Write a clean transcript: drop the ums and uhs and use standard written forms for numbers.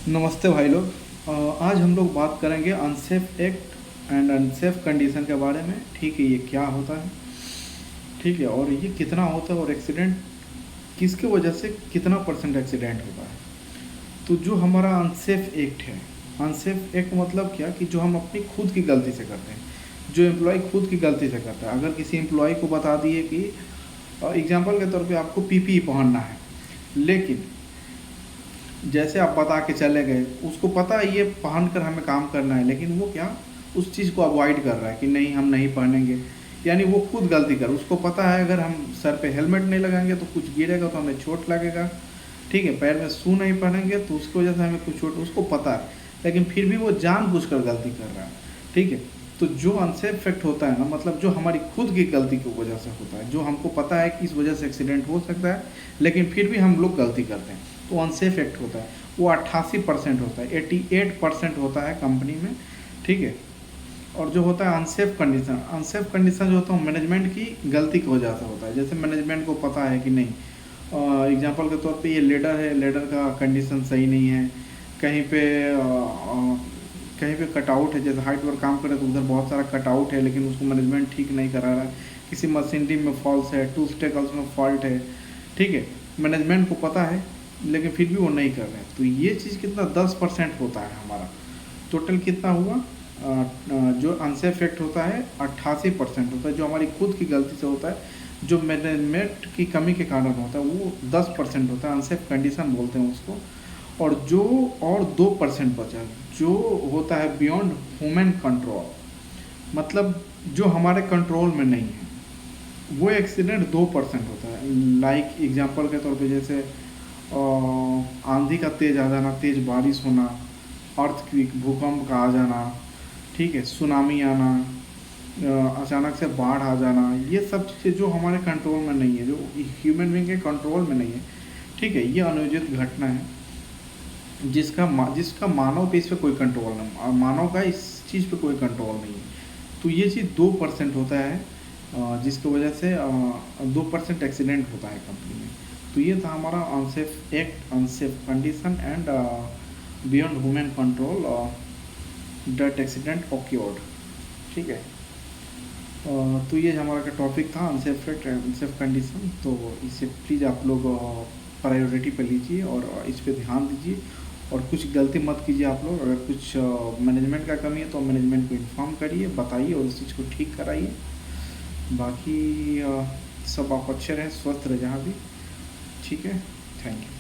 नमस्ते भाई लोग। आज हम लोग बात करेंगे unsafe act and unsafe condition के बारे में। ठीक है, ये क्या होता है, ठीक है, और ये कितना होता है, और एक्सीडेंट किसके वजह से कितना परसेंट एक्सीडेंट होता है। तो जो हमारा अनसेफ एक्ट है, अनसेफ एक्ट मतलब क्या कि जो हम अपनी खुद की गलती से करते हैं, जो एम्प्लॉय खुद की गलती से करता है। अगर किसी एम्प्लॉय को बता दिए कि एग्जांपल के तौर पे आपको पीपीई पहनना है, लेकिन जैसे आप बता के चले गए, उसको पता है ये पहन कर हमें काम करना है, लेकिन वो क्या उस चीज़ को अवॉइड कर रहा है कि नहीं हम नहीं पहनेंगे। यानी वो खुद गलती कर, उसको पता है अगर हम सर पे हेलमेट नहीं लगाएंगे तो कुछ गिरेगा तो हमें चोट लगेगा, ठीक है, पैर में शू नहीं पहनेंगे तो उसकी वजह से हमें कुछ चोट, उसको पता है, लेकिन फिर भी वो जानबूझकर गलती कर रहा है। ठीक है, तो जो अनसेफ इफेक्ट होता है ना, मतलब जो हमारी खुद की गलती की वजह से होता है, जो हमको पता है कि इस वजह से एक्सीडेंट हो सकता है लेकिन फिर भी हम लोग गलती करते हैं, तो अनसेफ एक्ट होता है। वो 88% होता है, 88% होता है कंपनी में। ठीक है, और जो होता है अनसेफ कंडीशन, अनसेफ कंडीशन जो होता है मैनेजमेंट की गलती की वजह से होता है। जैसे मैनेजमेंट को पता है कि नहीं, एग्जांपल के तौर पे ये लेडर है, लेडर का कंडीशन सही नहीं है, कहीं पे कहीं पे कटआउट है, जैसे हाइट पर काम करे तो उधर बहुत सारा कटआउट है लेकिन उसको मैनेजमेंट ठीक नहीं करा रहा है, किसी मशीनरी में फॉल्स है, टूल्स टेकल्स में फॉल्ट है, ठीक है, मैनेजमेंट को पता है लेकिन फिर भी वो नहीं कर रहे हैं। तो ये चीज़ कितना 10% होता है हमारा, टोटल कितना हुआ, जो अनसेफ इफेक्ट होता है 88% होता है, जो हमारी खुद की गलती से होता है, जो मैनेजमेंट की कमी के कारण होता है वो 10% होता है, अनसेफ कंडीशन बोलते हैं उसको। और जो और 2% बचा जो होता है बियॉन्ड ह्यूमन कंट्रोल, मतलब जो हमारे कंट्रोल में नहीं है, वो एक्सीडेंट 2% होता है। लाइक एग्जांपल के तौर पे जैसे आंधी का तेज आ जाना, तेज बारिश होना, अर्थक्वेक भूकंप का आ जाना, ठीक है, सुनामी आना, अचानक से बाढ़ आ जाना, ये सब चीज़ें जो हमारे कंट्रोल में नहीं है, जो ह्यूमन बीइंग के कंट्रोल में नहीं है, ठीक है, ये अनुचित घटना है जिसका मानव पे इस पर कोई कंट्रोल नहीं, मानव का इस चीज़ पे कोई कंट्रोल नहीं है। तो ये चीज़ 2% होता है, जिसकी वजह से 2% एक्सीडेंट होता है कंपनी में। तो ये था हमारा unsafe act, unsafe condition and beyond human control that accident occurred. ठीक है, तो ये हमारा का टॉपिक था अनसेफ एक्ट, अनसेफ कंडीशन। तो इसे प्लीज़ आप लोग प्रायोरिटी पे लीजिए और इस पे ध्यान दीजिए, और कुछ गलती मत कीजिए आप लोग। अगर कुछ मैनेजमेंट का कमी है तो मैनेजमेंट को इन्फॉर्म करिए, बताइए और उस चीज़ को ठीक कराइए। बाकी सब आप अच्छे रहें, स्वस्थ रहे जहाँ भी। ठीक है, थैंक यू।